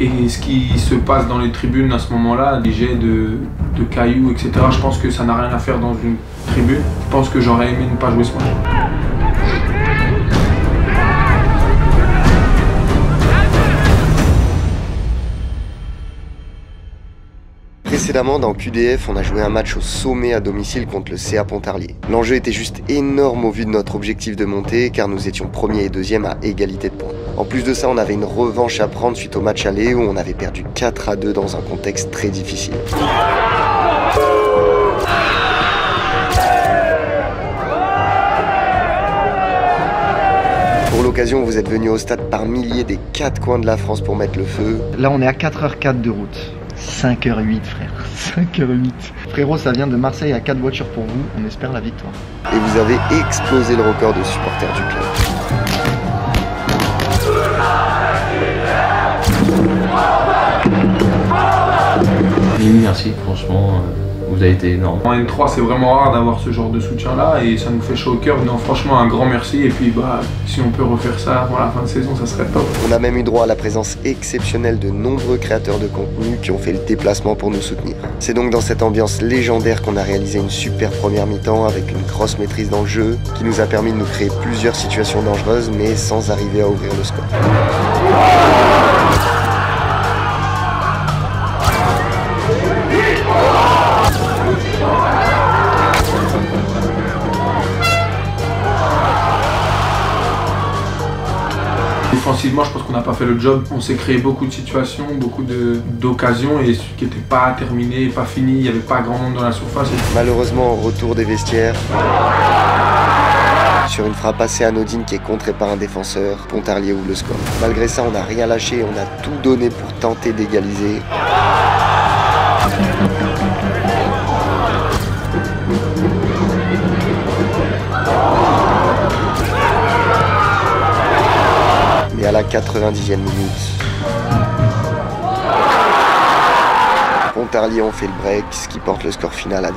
Et ce qui se passe dans les tribunes à ce moment-là, des jets de cailloux, etc., je pense que ça n'a rien à faire dans une tribune. Je pense que j'aurais aimé ne pas jouer ce match. Précédemment, dans QDF, on a joué un match au sommet à domicile contre le CA Pontarlier. L'enjeu était juste énorme au vu de notre objectif de montée, car nous étions premiers et deuxièmes à égalité de points. En plus de ça, on avait une revanche à prendre suite au match aller où on avait perdu 4-2 dans un contexte très difficile. Pour l'occasion, vous êtes venus au stade par milliers des 4 coins de la France pour mettre le feu. Là, on est à 4h04 de route. 5h08, frère. 5h08. Frérot, ça vient de Marseille à 4 voitures pour vous. On espère la victoire. Et vous avez explosé le record de supporters du club. Merci, franchement, vous avez été énorme. En N3, c'est vraiment rare d'avoir ce genre de soutien-là et ça nous fait chaud au cœur. Donc franchement, un grand merci. Et puis, si on peut refaire ça avant la fin de saison, ça serait top. On a même eu droit à la présence exceptionnelle de nombreux créateurs de contenu qui ont fait le déplacement pour nous soutenir. C'est donc dans cette ambiance légendaire qu'on a réalisé une super première mi-temps avec une grosse maîtrise dans le jeu qui nous a permis de nous créer plusieurs situations dangereuses mais sans arriver à ouvrir le score. Offensivement, je pense qu'on n'a pas fait le job. On s'est créé beaucoup de situations, beaucoup d'occasions et qui n'étaient pas terminées, pas finies. Il n'y avait pas grand monde dans la surface. Malheureusement, au retour des vestiaires, sur une frappe assez anodine qui est contrée par un défenseur, Pontarlier ouvre le score. Malgré ça, on n'a rien lâché, on a tout donné pour tenter d'égaliser. Et à la 90e minute, Pontarlier ont fait le break, ce qui porte le score final à 2-0.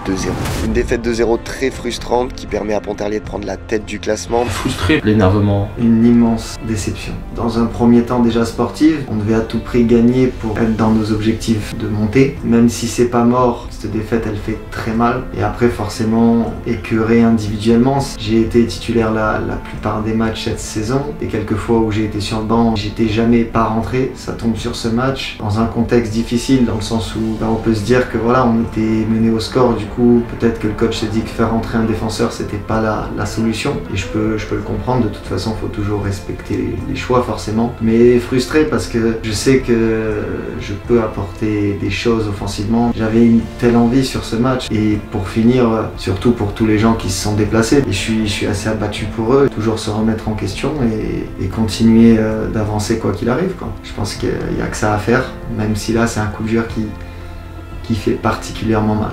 Une défaite 2-0 très frustrante qui permet à Pontarlier de prendre la tête du classement. Frustré. L'énervement. Une immense déception. Dans un premier temps déjà sportive, on devait à tout prix gagner pour être dans nos objectifs de montée. Même si c'est pas mort, cette défaite elle fait très mal. Et après forcément, écœuré individuellement. J'ai été titulaire la plupart des matchs cette saison. Et quelques fois où j'ai été sur le banc, j'étais jamais pas rentré. Ça tombe sur ce match dans un contexte difficile dans le sens où on peut se dire que voilà, on était mené au score, du coup peut-être que le coach s'est dit que faire rentrer un défenseur c'était pas la solution et je peux le comprendre. De toute façon, il faut toujours respecter les choix forcément, mais frustré parce que je sais que je peux apporter des choses offensivement. J'avais une telle envie sur ce match et pour finir, surtout pour tous les gens qui se sont déplacés, et je suis assez abattu pour eux. Toujours se remettre en question et continuer d'avancer quoi qu'il arrive, quoi. Je pense qu'il n'y a que ça à faire, même si là c'est un coup de dur qui fait particulièrement mal.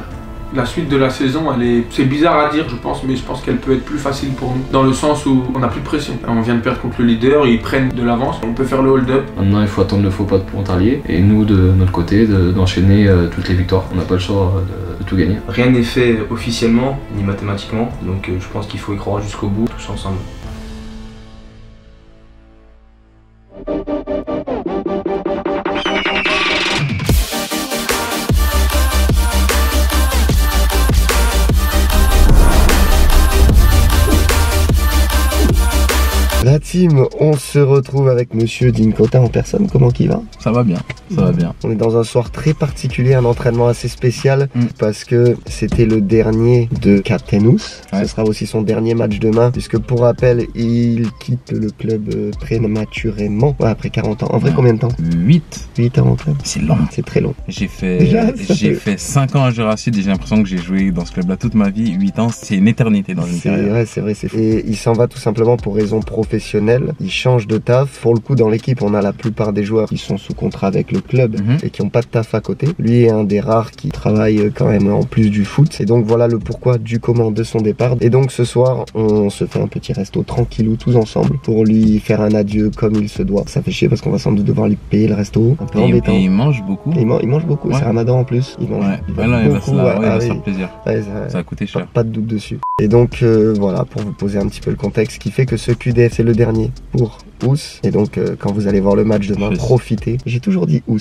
La suite de la saison, c'est bizarre à dire je pense, mais je pense qu'elle peut être plus facile pour nous. Dans le sens où on n'a plus de pression. On vient de perdre contre le leader, ils prennent de l'avance, on peut faire le hold-up. Maintenant il faut attendre le faux pas de Pontarlier et nous de notre côté d'enchaîner toutes les victoires. On n'a pas le choix de tout gagner. Rien n'est fait officiellement, ni mathématiquement, donc je pense qu'il faut y croire jusqu'au bout, tous ensemble. La team, on se retrouve avec Monsieur Dinkota en personne. Comment qu'il va? Ça va bien, ça va bien. On est dans un soir très particulier, un entraînement assez spécial parce que c'était le dernier de Captainous. Ce sera aussi son dernier match demain puisque pour rappel, il quitte le club prématurément. Ouais, après 40 ans. En vrai, combien de temps? 8 ans au club. C'est long. C'est très long. J'ai fait 5 ans à Jurassic et j'ai l'impression que j'ai joué dans ce club-là toute ma vie. 8 ans, c'est une éternité dans une carrière. Ouais, c'est vrai, c'est fou. Et il s'en va tout simplement pour raison professionnelle. Il change de taf. Pour le coup, dans l'équipe, on a la plupart des joueurs qui sont sous contrat avec le club et qui n'ont pas de taf à côté. Lui est un des rares qui travaille quand même en plus du foot. Et donc voilà le pourquoi du comment de son départ. Et donc ce soir, on se fait un petit resto tranquillou tous ensemble pour lui faire un adieu comme il se doit. Ça fait chier parce qu'on va sans doute devoir lui payer le resto. Un peu embêtant. Et il mange beaucoup. Il mange beaucoup. Ouais. C'est Ramadan en plus. Il mange beaucoup. Il va se faire plaisir. Ouais, ça a coûté cher. Pas de doute dessus. Et donc voilà, pour vous poser un petit peu le contexte, ce qui fait que ce QDF c'est le dernier pour Ous. Et donc, quand vous allez voir le match demain, profitez. J'ai toujours dit Ous.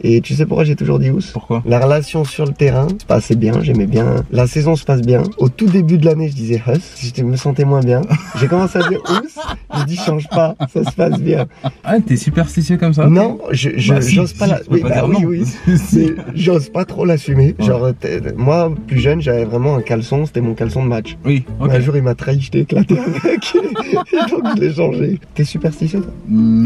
Et tu sais pourquoi j'ai toujours dit Ous? Pourquoi? La relation sur le terrain se passait bien, j'aimais bien. La saison se passe bien. Au tout début de l'année, je disais Huss. Je me sentais moins bien. J'ai commencé à dire Ous. J'ai dit change pas, ça se passe bien. Ah, t'es superstitieux comme ça? Non, j'ose pas la... Oui, mais j'ose pas trop l'assumer. Ouais. Genre, moi, plus jeune, j'avais vraiment un caleçon, c'était mon caleçon de match. Oui, ok. Un jour, il m'a trahi, je t'ai éclaté avec. Et donc, je l'ai changé. T'es superstitieux, toi?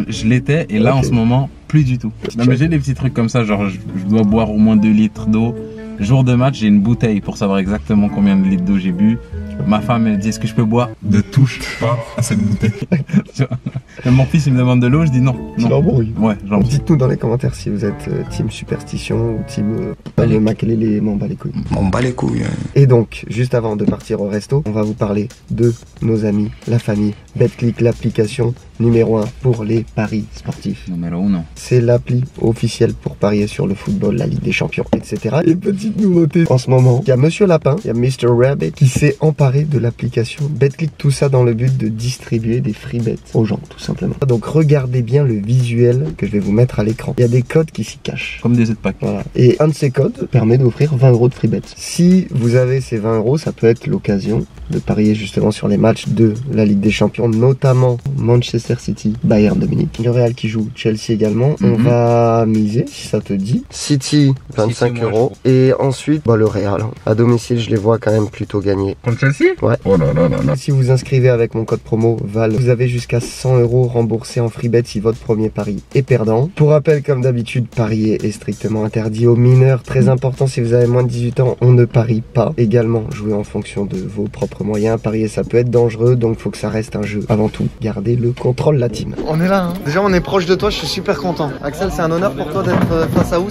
Je l'étais, et là, en ce moment, plus du tout. Non, mais j'ai des petits trucs comme ça, genre, je dois boire au moins 2 litres d'eau. Jour de match, j'ai une bouteille pour savoir exactement combien de litres d'eau j'ai bu. Ma femme me dit, est-ce que je peux boire? Ne touche pas à cette bouteille. Mon fils, il me demande de l'eau, je dis non. Tu l'embrouilles. Ouais, j'embrouille. Dites-nous dans les commentaires si vous êtes team superstition ou team le makelele, m'en bat les couilles. M'en bat les couilles. Et donc, juste avant de partir au resto, on va vous parler de nos amis, la famille Betclic, l'application numéro 1 pour les paris sportifs. Numéro 1. C'est l'appli officielle pour parier sur le football, la Ligue des Champions, etc. Et petite nouveauté en ce moment, il y a Monsieur Lapin, il y a Mr. Rabbit qui s'est emparé de l'application Betclic, tout ça dans le but de distribuer des free bets aux gens, tout simplement. Donc regardez bien le visuel que je vais vous mettre à l'écran. Il y a des codes qui s'y cachent. Comme des packs. Voilà. Et un de ces codes permet d'offrir 20 € de free bets. Si vous avez ces 20 €, ça peut être l'occasion de parier justement sur les matchs de la Ligue des Champions, notamment Manchester City, Bayern de Munich. Le Real qui joue Chelsea également. On va miser, si ça te dit. City, 25 €. Et ensuite, le Real. À domicile, je les vois quand même plutôt gagner. Contre Chelsea? Ouais. Oh là là là là. Si vous inscrivez avec mon code promo VAL, vous avez jusqu'à 100 € remboursés en free bet si votre premier pari est perdant. Pour rappel, comme d'habitude, parier est strictement interdit aux mineurs. Très important, si vous avez moins de 18 ans, on ne parie pas. Également, jouez en fonction de vos propres moyens. Parier, ça peut être dangereux, donc il faut que ça reste un jeu. Avant tout, gardez le contrôle, la team. On est là, hein. Déjà on est proche de toi, je suis super content. Axel, c'est un honneur pour toi d'être face à Ous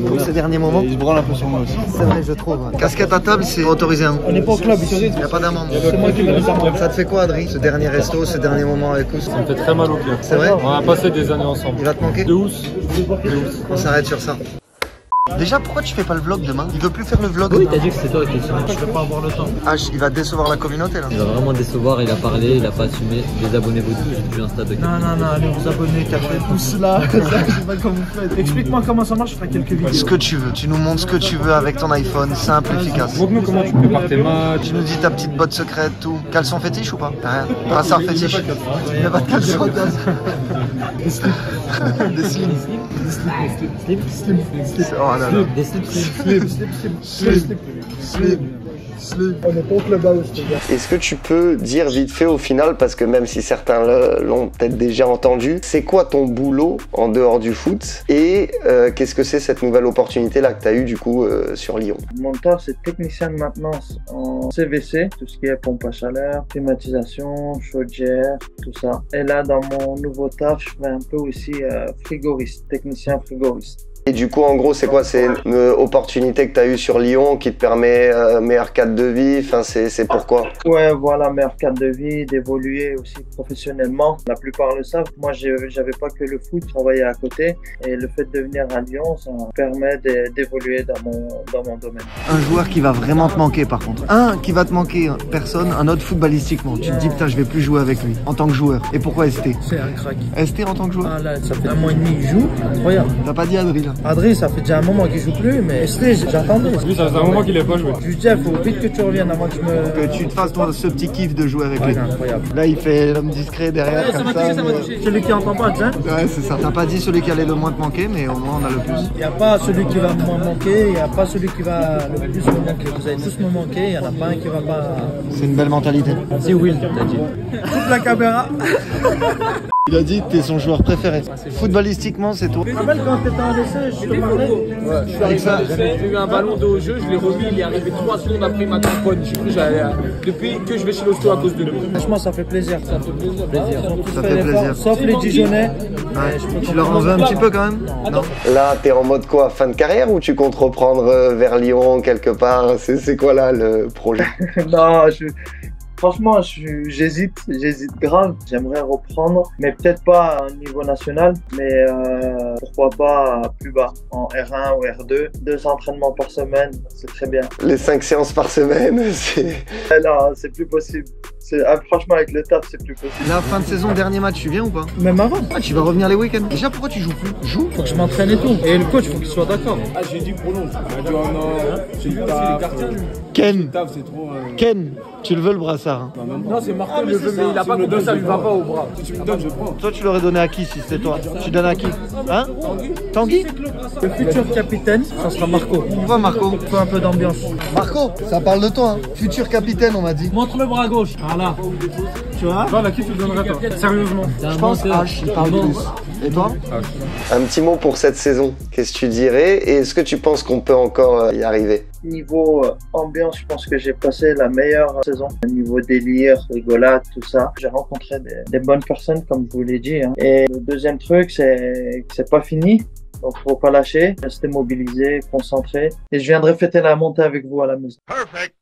pour ces derniers moments. Il se branle un peu sur moi aussi. C'est vrai, je trouve. Casquette à table, c'est autorisé. Hein. On n'est pas au club, il n'y a pas d'amende. C'est moi qui vais les amendes. Ça te fait quoi, Adri, ce dernier resto, ce dernier moment avec Ous? Ça me fait très mal au cœur. C'est vrai? On a passé des années ensemble. Il va te manquer? De Ous. On s'arrête sur ça. Déjà, pourquoi tu fais pas le vlog demain? Il veut plus faire le vlog. Oui, t'as dit que c'est toi qui es sur. Je vais pas avoir le temps. Ah, il va décevoir la communauté là. Il va vraiment décevoir, il a parlé, il a pas assumé. Désabonnez-vous tous, j'ai plus un stade de. Non, allez vous abonnez, tapez le pouce là. Je sais pas comment vous faites. Explique-moi comment ça marche, je ferai quelques vidéos. Ce que tu veux, tu nous montres ce que tu veux avec ton iPhone, simple, efficace. Montre-nous comment tu prépares tes matchs. Tu nous dis ta petite botte secrète, tout. Caleçon fétiche ou pas? Rien. Brassard fétiche. Il n'y a pas de caleçon. Des slips. Des slips. Oh là là. Des slips. On est pas au clubhouse, les gars. Est-ce que tu peux dire vite fait au final, parce que même si certains l'ont peut-être déjà entendu, c'est quoi ton boulot en dehors du foot et qu'est-ce que c'est cette nouvelle opportunité là que tu as eue du coup sur Lyon? Mon taf, c'est technicien de maintenance en CVC, tout ce qui est pompe à chaleur, climatisation, chaudière, tout ça. Et là, dans mon nouveau taf, je fais un peu aussi frigoriste, technicien frigoriste. Et du coup, en gros, c'est quoi? C'est une opportunité que tu as eue sur Lyon qui te permet meilleur cadre de vie. Enfin, c'est pourquoi? Ouais, voilà, meilleur cadre de vie, d'évoluer aussi professionnellement. La plupart le savent. Moi, j'avais pas que le foot, je travaillais à côté. Et le fait de venir à Lyon, ça me permet d'évoluer dans mon domaine. Un joueur qui va vraiment te manquer, par contre. Un qui va te manquer, personne. Un autre footballistiquement. Tu te dis, putain, je vais plus jouer avec lui en tant que joueur. Et pourquoi ST? C'est un crack. ST en tant que joueur? Ah là, ça fait 1 mois et demi qu'il joue. Incroyable. T'as pas dit Adri là? Adri, ça fait déjà un moment qu'il joue plus, mais j'attendais. Lui, ça fait un moment qu'il n'a pas joué. Je lui dis, il faut vite que tu reviennes avant que Que tu te fasses ce petit kiff de jouer avec lui. Incroyable. Là, il fait l'homme discret derrière. Ouais, ça m'a touché. Celui qui entend pas, tu sais. Ouais, c'est ça. T'as pas dit celui qui allait le moins te manquer, mais au moins on a le plus. Il n'y a pas celui qui va me manquer, il n'y a pas celui qui va le plus me manquer. Vous allez tous me manquer, il n'y en a pas un qui va pas. C'est une belle mentalité. C'est Will, t'as dit. Coupe la caméra. Il a dit que t'es son joueur préféré. Footballistiquement, c'est toi. Tu te rappelles quand t'étais en essai, je te parlais? Ouais, je suis avec ça. J'ai eu un ballon d'eau au jeu, je l'ai remis, il est arrivé 3 secondes après ma tamponne. J'ai cru que j'allais. Depuis que je vais chez l'hosto à cause de lui. Franchement, ça fait plaisir. Ça fait plaisir. Ça fait plaisir. Sauf les Dijonais. Ouais. Tu leur en veux un petit peu quand même? Non. Là, t'es en mode quoi? Fin de carrière ou tu comptes reprendre vers Lyon quelque part? C'est quoi là le projet? Non, franchement, j'hésite grave. J'aimerais reprendre, mais peut-être pas à un niveau national, mais pourquoi pas plus bas, en R1 ou R2. 2 entraînements par semaine, c'est très bien. Les 5 séances par semaine, c'est... Non, c'est plus possible. Franchement, avec le taf, c'est plus possible. La fin de saison, dernier match, tu viens ou pas? Même avant. Ah, tu vas revenir les week-ends. Déjà, pourquoi tu joues plus? Joue. Faut que je m'entraîne et tout. Et le coach, faut qu'il soit d'accord. Ah, j'ai dit prolonge. Il m'a dit oh non, c'est le taf. Ken, C'est trop. Ken, tu le veux le brassard hein? Non, c'est Marco le veut, mais il a pas compris, ça lui va pas au bras. Si tu me donnes, je prends. Toi, tu l'aurais donné à qui si c'était toi? Tu donnes à qui? Hein? Tanguy? Le futur capitaine, ça sera Marco. Pourquoi Marco? Faut un peu d'ambiance. Marco, ça parle de toi, hein. Futur capitaine, on m'a dit. Montre le bras gauche. Voilà. Tu vois? Voilà, qui tu le donnerais toi? Sérieusement. Je pense H, il parle plus. Et toi? Un petit mot pour cette saison. Qu'est-ce que tu dirais? Et est-ce que tu penses qu'on peut encore y arriver? Niveau ambiance, je pense que j'ai passé la meilleure saison. Niveau délire, rigolade, tout ça. J'ai rencontré des bonnes personnes, comme je vous l'ai dit. Hein. Et le deuxième truc, c'est que c'est pas fini. Donc, faut pas lâcher, rester mobilisé, concentré. Et je viendrai fêter la montée avec vous à la maison. Perfect.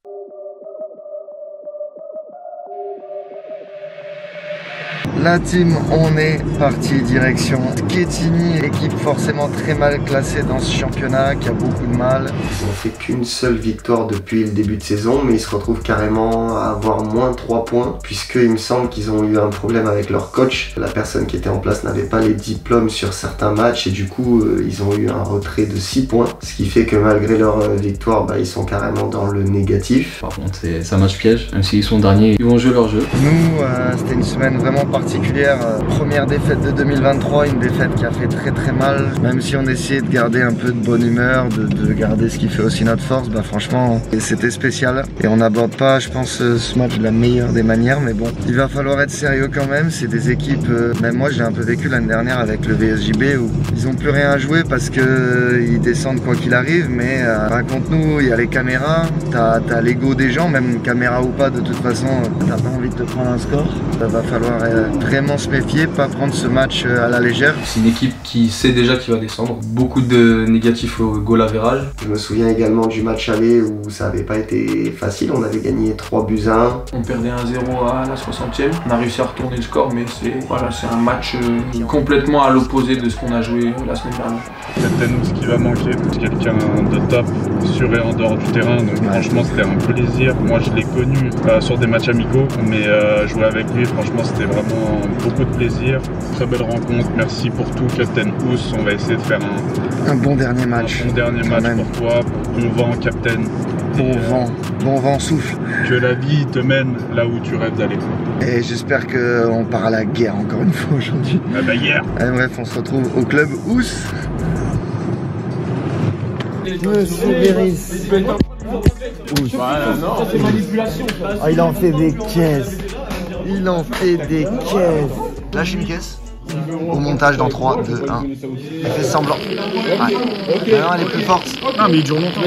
La team, on est parti direction Quetigny, équipe forcément très mal classée dans ce championnat, qui a beaucoup de mal. Ils n'ont fait qu'une seule victoire depuis le début de saison, mais ils se retrouvent carrément à avoir moins 3 points, puisqu'il me semble qu'ils ont eu un problème avec leur coach. La personne qui était en place n'avait pas les diplômes sur certains matchs, et du coup, ils ont eu un retrait de 6 points, ce qui fait que malgré leur victoire, ils sont carrément dans le négatif. Par contre, c'est un match piège, même s'ils sont derniers, ils vont jouer leur jeu. Nous, c'était une semaine vraiment particulière. Première défaite de 2023, une défaite qui a fait très mal. Même si on essayait de garder un peu de bonne humeur, de garder ce qui fait aussi notre force, franchement, c'était spécial. Et on n'aborde pas, je pense, ce match de la meilleure des manières, mais bon, il va falloir être sérieux quand même. C'est des équipes, même moi, je l'ai un peu vécu l'année dernière avec le VSJB, où ils n'ont plus rien à jouer parce qu'ils descendent quoi qu'il arrive, mais contre nous, il y a les caméras, t'as l'ego des gens, même caméra ou pas, de toute façon, t'as pas envie de te prendre un score. Il va falloir vraiment se méfier, pas prendre ce match à la légère. C'est une équipe qui sait déjà qu'il va descendre. Beaucoup de négatifs au goal average. Je me souviens également du match aller où ça n'avait pas été facile. On avait gagné 3 buts à 1. On perdait 1-0 à la 60e. On a réussi à retourner le score, mais c'est un match complètement à l'opposé de ce qu'on a joué la semaine dernière. Peut-être ce qui va manquer, quelqu'un de top sur et en dehors du terrain. Donc franchement, c'était un plaisir. Moi, je l'ai connu sur des matchs amicaux, mais jouer avec lui, franchement, c'était vraiment beaucoup de plaisir. Très belle rencontre. Merci pour tout, Captain Ous. On va essayer de faire un bon dernier match. Un bon dernier match pour toi, pour bon vent, Captain. Bon vent, souffle. Que la vie te mène là où tu rêves d'aller. Et j'espère qu'on part à la guerre encore une fois aujourd'hui. À la guerre. Bref, on se retrouve au club Ous. Monsieur Béris. Ah, il en fait des caisses. Il en fait des caisses. Lâche une caisse. Au montage dans 3, 2, 1. Elle fait semblant. Ouais. Maintenant elle est plus forte. Non mais il dure longtemps.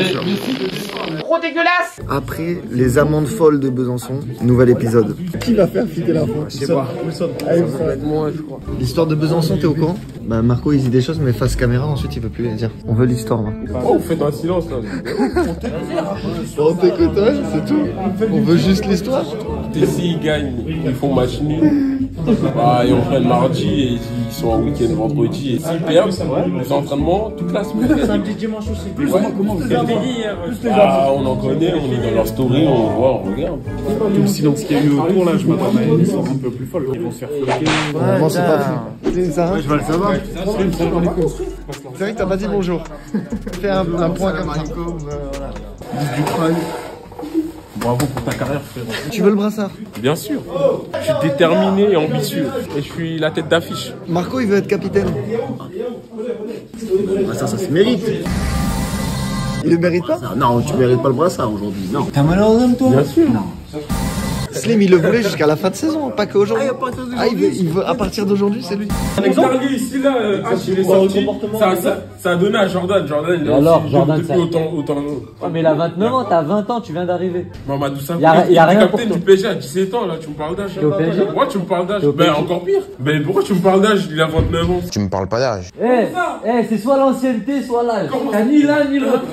Trop dégueulasse. Après les amendes folles de Besançon, nouvel épisode. Qui va faire filer la fois? Je sais pas. Moi, je crois. L'histoire de Besançon, t'es au courant? Marco il dit des choses mais face caméra ensuite il peut plus les dire. On veut l'histoire là. Oh, faites un silence là. On t'écoute, ouais, c'est tout. On veut juste l'histoire. Et s'ils gagnent, ils font match nul. Ils reprennent mardi et ils sont en week-end vendredi. Et s'ils perdent, les entraînements toute la semaine. Samedi, dimanche aussi. Comment vous faites hier? On en connaît, on est dans leur story, on voit, on regarde. Tout le silence qu'il y a eu autour là, je m'attendais à une histoire un peu plus folle. Ils vont se faire floquer. Vraiment c'est pas fou. C'est ça? Ouais, je vais le savoir. C'est vrai que t'as pas dit bonjour. Fais un point comme ça. Bravo pour ta carrière, frérot. Tu veux le brassard? Bien sûr. Je suis déterminé et ambitieux. Et je suis la tête d'affiche. Marco, il veut être capitaine. Ça se mérite. Il le mérite pas? Non, tu mérites pas le brassard aujourd'hui, non. T'as mal aux hommes, toi? Bien sûr. Slim, il le voulait jusqu'à la fin de saison, pas qu'aujourd'hui. Il veut à partir d'aujourd'hui, c'est lui. Un exemple ici, là, il est sorti. Ça a donné à Jordan. Jordan, il est alors, Jordan, depuis autant. Mais il a 29 ans, t'as 20 ans, tu viens d'arriver. Mamadou Sakho, il y a rien pour capitaine du PSG à 17 ans, là, tu me parles d'âge. T'es au PSG? Pourquoi tu me parles d'âge? Encore pire. Pourquoi tu me parles d'âge? Il a 29 ans. Tu me parles pas d'âge. C'est soit l'ancienneté, soit l'âge. T'as ni l'un ni l'autre.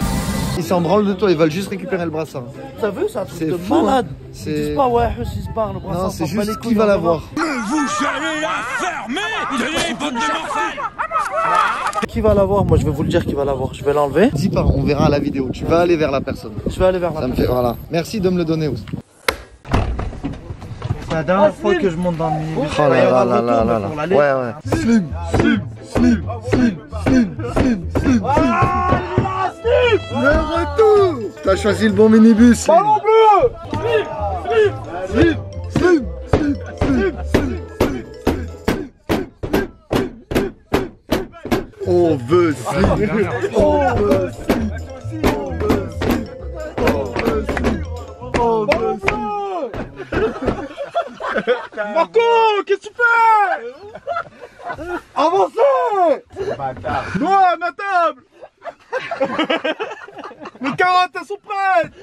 Ils s'en branlent de toi, ils veulent juste récupérer le brassard. T'as vu, c'est un truc de fou, malade. C'est... Ils disent pas, ouais, ils se barrent, le brassard. Non, c'est juste qui va l'avoir. Vous allez la fermer, les potes de Marseille. Qui va l'avoir? Moi, je vais vous le dire qui va l'avoir. Je vais l'enlever. Dis pas, on verra à la vidéo. Tu vas aller vers la personne. Je vais aller vers la personne. Voilà. Merci de me le donner aussi. C'est la dernière fois que je monte dans le minibus. Oh là là là là là là. Ouais, ouais. Slim. Le retour. T'as choisi le bon minibus. Ballon bleu. Slim. On veut Slim. On veut Slim. Marco, qu'est-ce que tu fais? Avancez! Noah, à ma table! Les carottes, elles sont prêtes!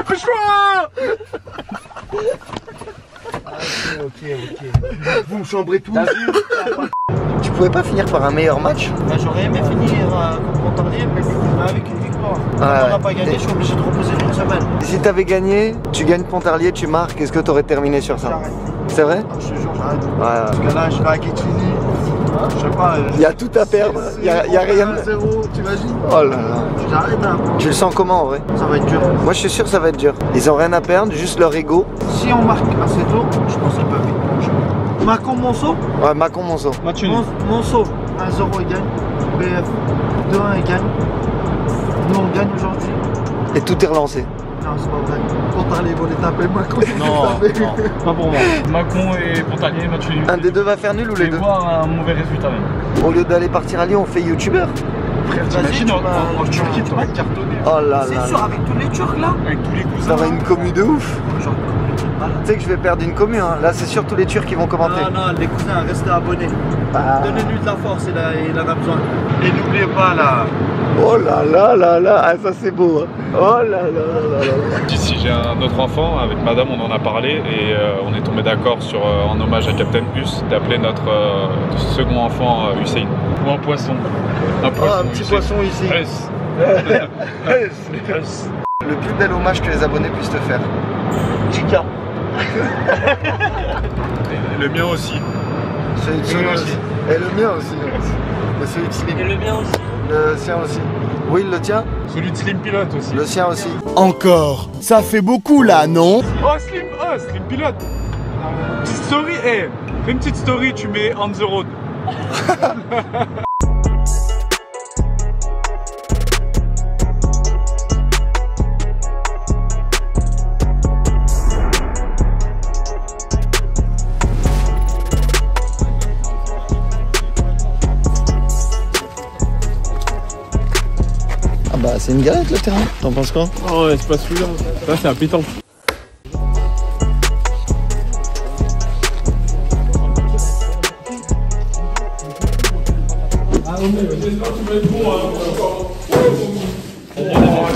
Fais choix! Ok. Vous me chambrez tous. Tu pouvais pas finir par un meilleur match? Bah, j'aurais aimé finir contre Pontarlier, mais avec une victoire. Ah, on n'a pas gagné, je suis obligé de reposer une semaine. Si t'avais gagné, tu gagnes Pontarlier, tu marques, est-ce que t'aurais terminé sur ça? J'arrête. C'est vrai? Je te jure, j'arrête. Ouais. Parce que là, je serai à Kitchini. Je sais pas. Il y a tout à perdre, il y a rien. 0, t'imagines? Oh là là. J'arrête là. Tu le sens comment en vrai? Ça va être dur. Moi je suis sûr que ça va être dur. Ils ont rien à perdre, juste leur ego. Si on marque assez tôt, je pense que ça peut vite pencher. Macon Monceau? Ouais, Macon Monceau. Monceau, 1-0 il gagne. BF, 2-1 il gagne. Nous on gagne aujourd'hui. Et tout est relancé. Non, c'est pas vrai. Pontarlier, ils vont les taper. Macon, Non, pas pour moi. Macon et Pontarlier, match nul. Un des deux va faire nul ou les deux? Voir un mauvais résultat même. Au lieu d'aller partir à Lyon, on fait youtubeur. Frère, t'imagines en Turquie, tu vas cartonner. Oh là là. C'est sûr, avec tous les Turcs là? Avec tous les cousins. Ça va une commu de ouf. Genre, Tu sais que je vais perdre une commu, hein. Là c'est sûr tous les Turcs qui vont commenter. non, les cousins, restez abonnés. Ah. Donnez-lui de la force, il en a besoin. Et n'oubliez pas là. Oh là là là là, ah, ça c'est beau. Hein. Oh là là là là là. Ici j'ai un autre enfant, avec madame on en a parlé et on est tombé d'accord sur, en hommage à Captain Hus, d'appeler notre second enfant Hussein. Ou un poisson. Un petit poisson ici. Le plus bel hommage que les abonnés puissent te faire. Chica. Le mien aussi. Celui de Slim aussi. Et le mien aussi. Et celui de Slim. Et le mien aussi. Le sien aussi. Oui, le tien? Celui de Slim Pilote aussi. Le sien aussi. Encore. Ça fait beaucoup là, non? Oh Slim Pilote. Petite story, fais une petite story, tu mets on the road. Ah bah c'est une galette le terrain, t'en penses quoi? Oh ouais, c'est pas celui-là, ça c'est un pétanque.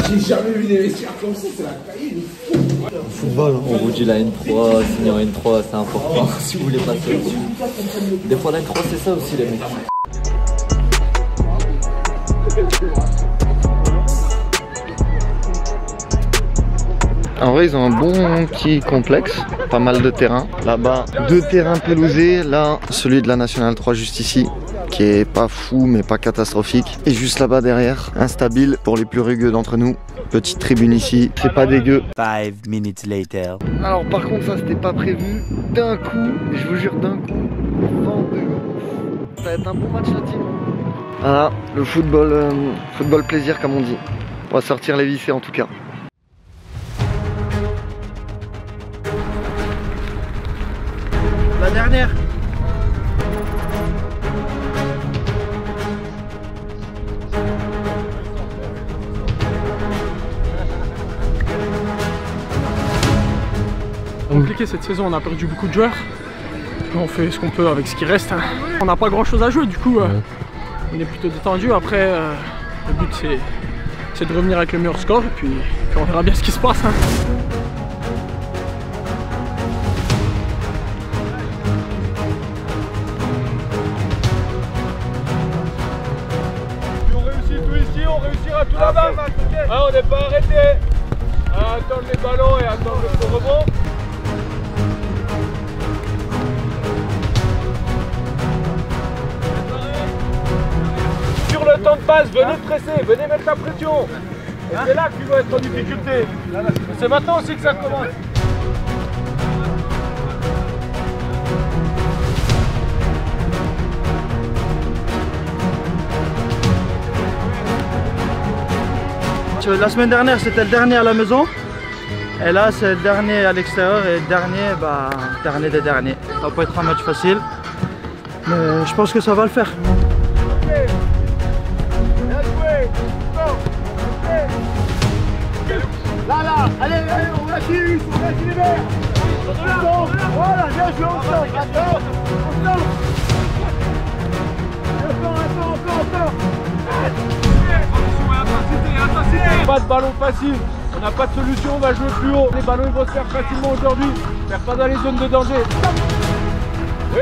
J'ai jamais vu des vestiaires comme ça, c'est la cahier. Football, on vous dit la N3, signer en N3 c'est important si vous voulez passer au-dessus. Des fois la N3 c'est ça aussi les mecs. En vrai, ils ont un bon petit complexe, pas mal de terrains. Là-bas, 2 terrains pelousés. Là, celui de la Nationale 3 juste ici, qui est pas fou mais pas catastrophique. Et juste là-bas derrière, instable pour les plus rugueux d'entre nous. Petite tribune ici, c'est pas dégueu. 5 minutes later. Alors par contre, ça c'était pas prévu. D'un coup, je vous jure d'un coup, vent de ouf. Ça va être un bon match là-dessus. Voilà, le football, football plaisir comme on dit. On va sortir les vissés en tout cas. La dernière. Compliqué cette saison, on a perdu beaucoup de joueurs. On fait ce qu'on peut avec ce qui reste. Hein. On n'a pas grand chose à jouer, du coup on est plutôt détendu. Après le but c'est de revenir avec le meilleur score et puis on verra bien ce qui se passe. Hein. Si on réussit tout ici, on réussira tout là-bas, Max, ok? Ah, on n'est pas arrêté à attendre les ballons et à attendre le rebond. Sur le temps de passe, venez presser, venez mettre la pression. Et c'est là que tu vas être en difficulté. C'est maintenant aussi que ça commence. La semaine dernière, c'était le dernier à la maison. Et là, c'est le dernier à l'extérieur. Et le dernier, bah, dernier des derniers. Ça va pas être un match facile. Mais je pense que ça va le faire. Là, allez, on lâche les verts. Voilà, bien joué, on sort. Encore. Intensité. Pas de ballon facile, on n'a pas de solution, on va jouer plus haut. Les ballons ils vont se faire facilement aujourd'hui, mais pas dans les zones de danger. Oui,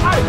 allez.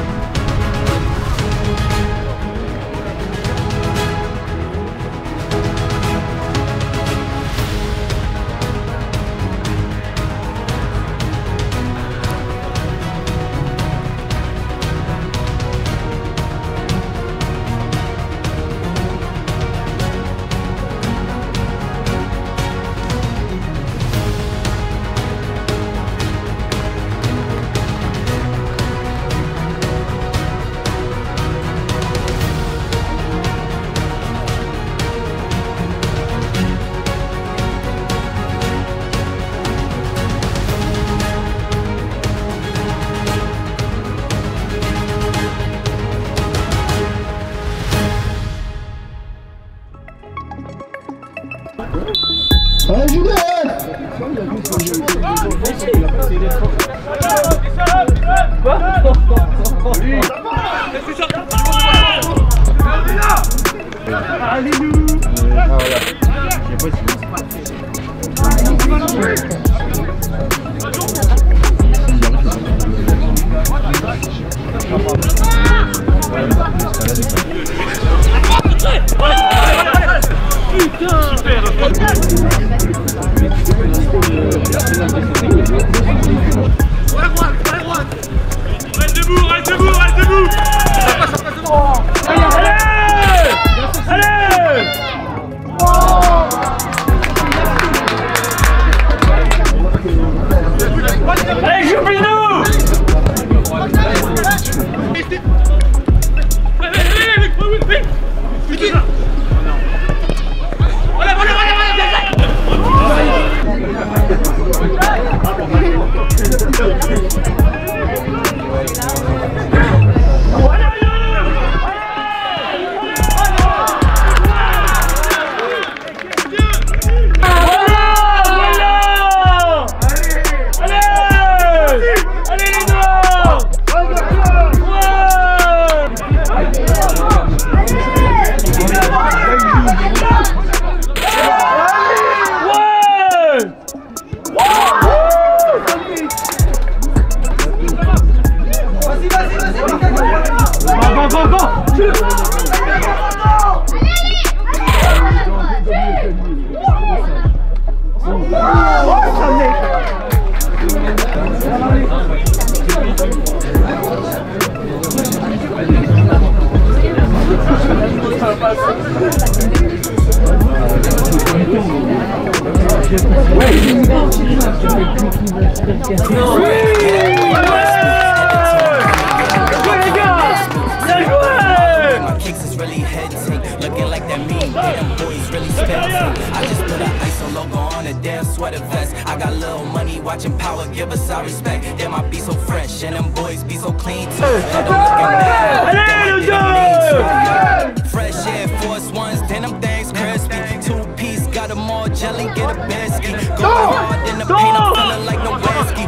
I got little money, watching power, give us our respect. Them I be so fresh, and them boys be so clean too. And I'm looking fresh Air Force Ones, then them things crispy. 2-piece, got them all jelly, get a biscuit. Going hard in the paint, I'm feeling like no whiskey.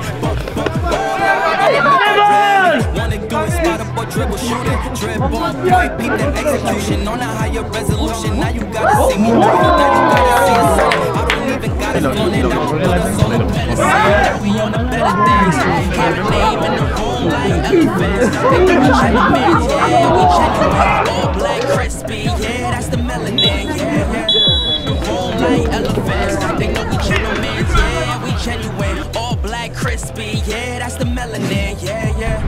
Wanna do it, spot up or dribble, shoot it. Drip on point, beat the execution on a higher resolution. Now you gotta see me through, now you gotta see us all. I don't even gotta phone it, I'ma put us on the better side. We on the better things. Have a name in the room like elephants. They think we genuine, yeah, we genuine. All black, crispy, yeah, that's the melanin, yeah. The room like elephants. They know we genuine, yeah, we genuine. All black, crispy, yeah, that's the melanin, yeah, yeah.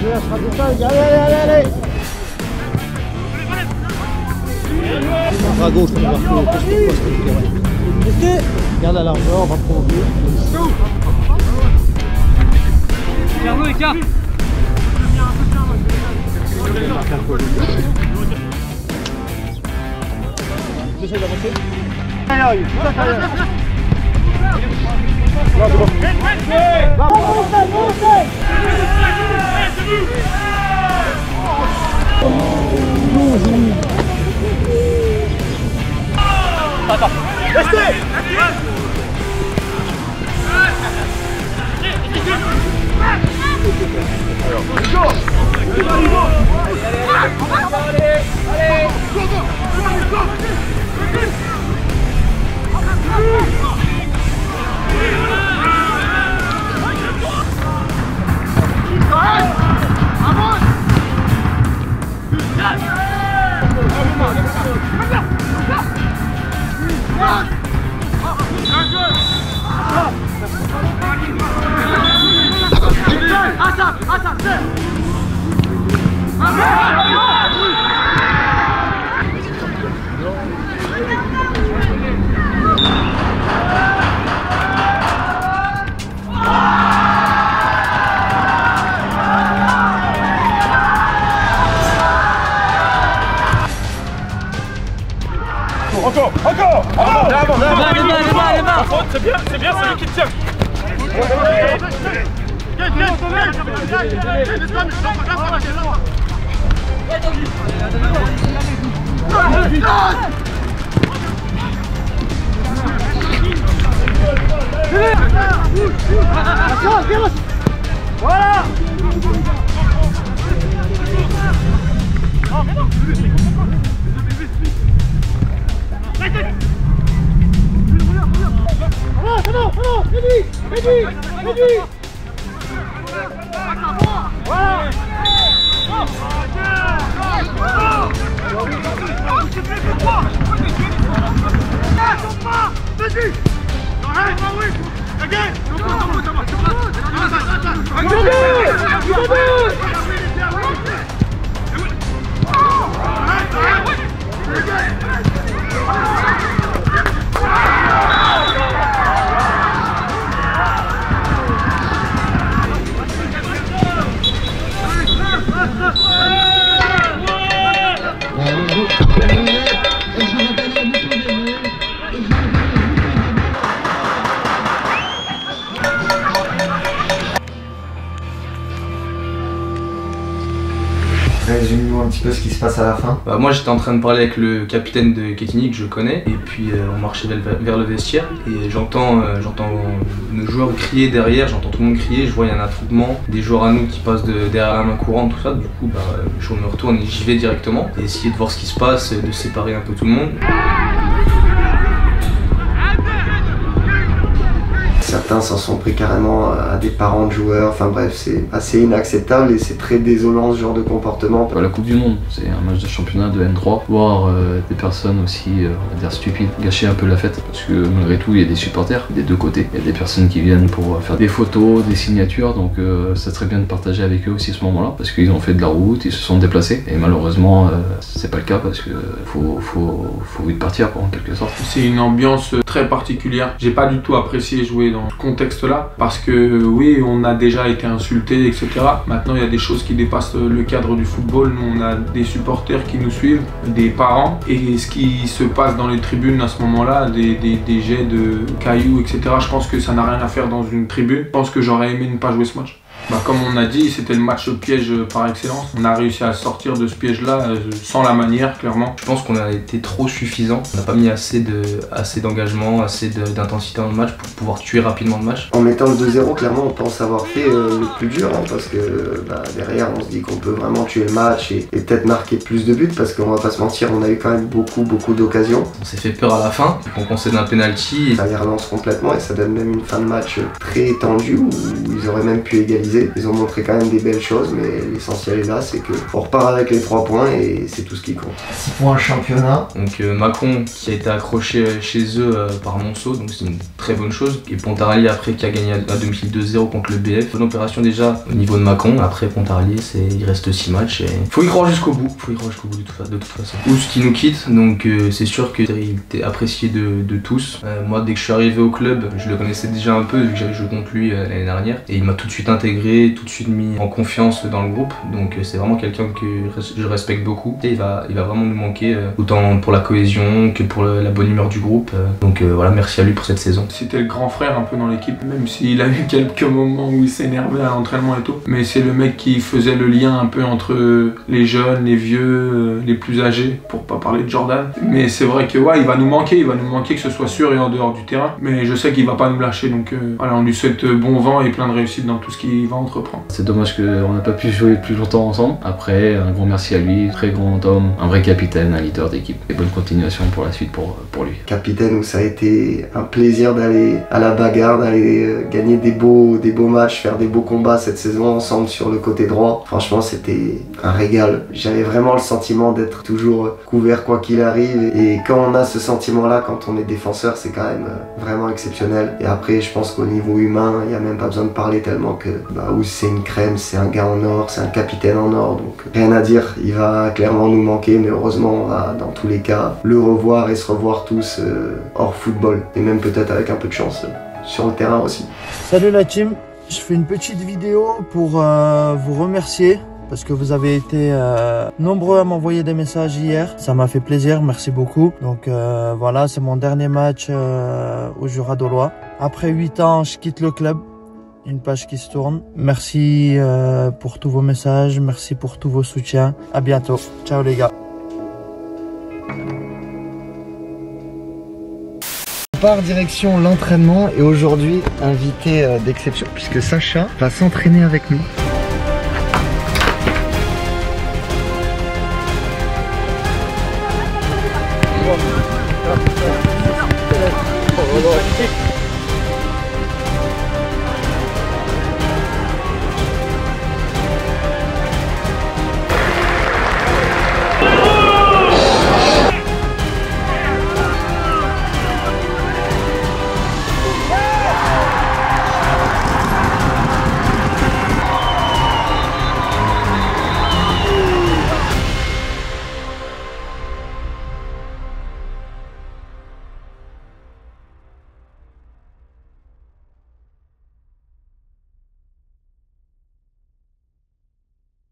Allez. À gauche, on va regarde la largeur, on va provoquer. Carlo, écart. J'essaie d'avancer. Allez, Attends. Restez. Encore. Les mains. C'est bien, c'est lui qui tient. Voilà. Réduis. Voilà. Résume-nous un petit peu ce qui se passe à la fin. Bah, moi j'étais en train de parler avec le capitaine de Quetigny que je connais et puis on marchait vers le vestiaire et j'entends nos joueurs crier derrière, j'entends tout le monde crier, je vois il y a un attroupement, des joueurs à nous qui passent derrière la main courante, tout ça, du coup bah, je me retourne et j'y vais directement et essayer de voir ce qui se passe, de séparer un peu tout le monde. Certains s'en sont pris carrément à des parents de joueurs, enfin bref, c'est assez inacceptable et c'est très désolant ce genre de comportement. La Coupe du Monde, c'est un match de championnat de N3, voir des personnes aussi, on va dire stupides, gâcher un peu la fête, parce que malgré tout il y a des supporters des deux côtés, il y a des personnes qui viennent pour faire des photos, des signatures, donc ça serait bien de partager avec eux aussi ce moment-là, parce qu'ils ont fait de la route, ils se sont déplacés, et malheureusement c'est pas le cas parce que faut vite partir quoi, en quelque sorte. C'est une ambiance très particulière, j'ai pas du tout apprécié jouer dans ce contexte-là, parce que oui, on a déjà été insulté, etc. Maintenant, il y a des choses qui dépassent le cadre du football. Nous, on a des supporters qui nous suivent, des parents, et ce qui se passe dans les tribunes à ce moment-là, des jets de cailloux, etc. Je pense que ça n'a rien à faire dans une tribune. Je pense que j'aurais aimé ne pas jouer ce match. Bah, comme on a dit, c'était le match piège par excellence. On a réussi à sortir de ce piège-là sans la manière, clairement. Je pense qu'on a été trop suffisant. On n'a pas mis assez d'engagement, assez d'intensité dans le match pour pouvoir tuer rapidement le match. En mettant le 2-0, clairement, on pense avoir fait le plus dur, hein, parce que derrière, on se dit qu'on peut vraiment tuer le match et peut-être marquer plus de buts, parce qu'on va pas se mentir, on a eu quand même beaucoup d'occasions. On s'est fait peur à la fin, on concède un penalty. Ça les relance complètement et ça donne même une fin de match très tendue où ils auraient même pu égaliser. disais. Ils ont montré quand même des belles choses, mais l'essentiel est là, c'est qu'on repart avec les 3 points et c'est tout ce qui compte. 6 points championnat. Donc Mâcon qui a été accroché chez eux par Monceau, donc c'est une très bonne chose. Et Pontarlier après qui a gagné à domicile 2-0 contre le BF. Bonne opération déjà au niveau de Mâcon. Après Pontarlier, il reste 6 matchs et faut y croire jusqu'au bout. De toute façon. Ous qui nous quitte, donc c'est sûr qu'il était apprécié de tous. Moi dès que je suis arrivé au club, je le connaissais déjà un peu vu que j'avais joué contre lui l'année dernière. Et il m'a tout de suite intégré, tout de suite mis en confiance dans le groupe. Donc c'est vraiment quelqu'un que je respecte beaucoup. Et il va vraiment nous manquer, autant pour la cohésion que pour la bonne humeur du groupe. Donc voilà, merci à lui pour cette saison. C'était le grand frère un peu dans l'équipe, même s'il a eu quelques moments où il s'énervait à l'entraînement et tout. Mais c'est le mec qui faisait le lien un peu entre les jeunes, les vieux, les plus âgés, pour pas parler de Jordan. Mais c'est vrai que ouais, il va nous manquer que ce soit sûr et en dehors du terrain. Mais je sais qu'il va pas nous lâcher, donc voilà, on lui souhaite bon vent et plein de réussite dans tout ce qu'il va entreprendre. C'est dommage qu'on n'a pas pu jouer plus longtemps ensemble. Après, un grand merci à lui, très grand homme, un vrai capitaine, un leader d'équipe. Et bonne continuation pour la suite pour lui. Capitaine, où ça a été un plaisir d'aller à la bagarre, d'aller gagner des beaux matchs, faire des beaux combats cette saison ensemble sur le côté droit. Franchement, c'était un régal. J'avais vraiment le sentiment d'être toujours couvert quoi qu'il arrive. Et quand on a ce sentiment-là, quand on est défenseur, c'est quand même vraiment exceptionnel. Et après, je pense qu'au niveau humain, il n'y a même pas besoin de parler tellement que Ous, c'est une crème, c'est un gars en or, c'est un capitaine en or. Donc rien à dire, il va clairement nous manquer, mais heureusement, on va dans tous les cas le revoir et se revoir tous hors football. Et même peut-être avec un peu de chance sur le terrain aussi. Salut la team, je fais une petite vidéo pour vous remercier. Parce que vous avez été nombreux à m'envoyer des messages hier. Ça m'a fait plaisir, merci beaucoup. Donc voilà, c'est mon dernier match au Jura Dolois. Après 8 ans, je quitte le club. Une page qui se tourne. Merci pour tous vos messages, merci pour tous vos soutiens. À bientôt. Ciao les gars. On part direction l'entraînement et aujourd'hui, invité d'exception puisque Sacha va s'entraîner avec nous.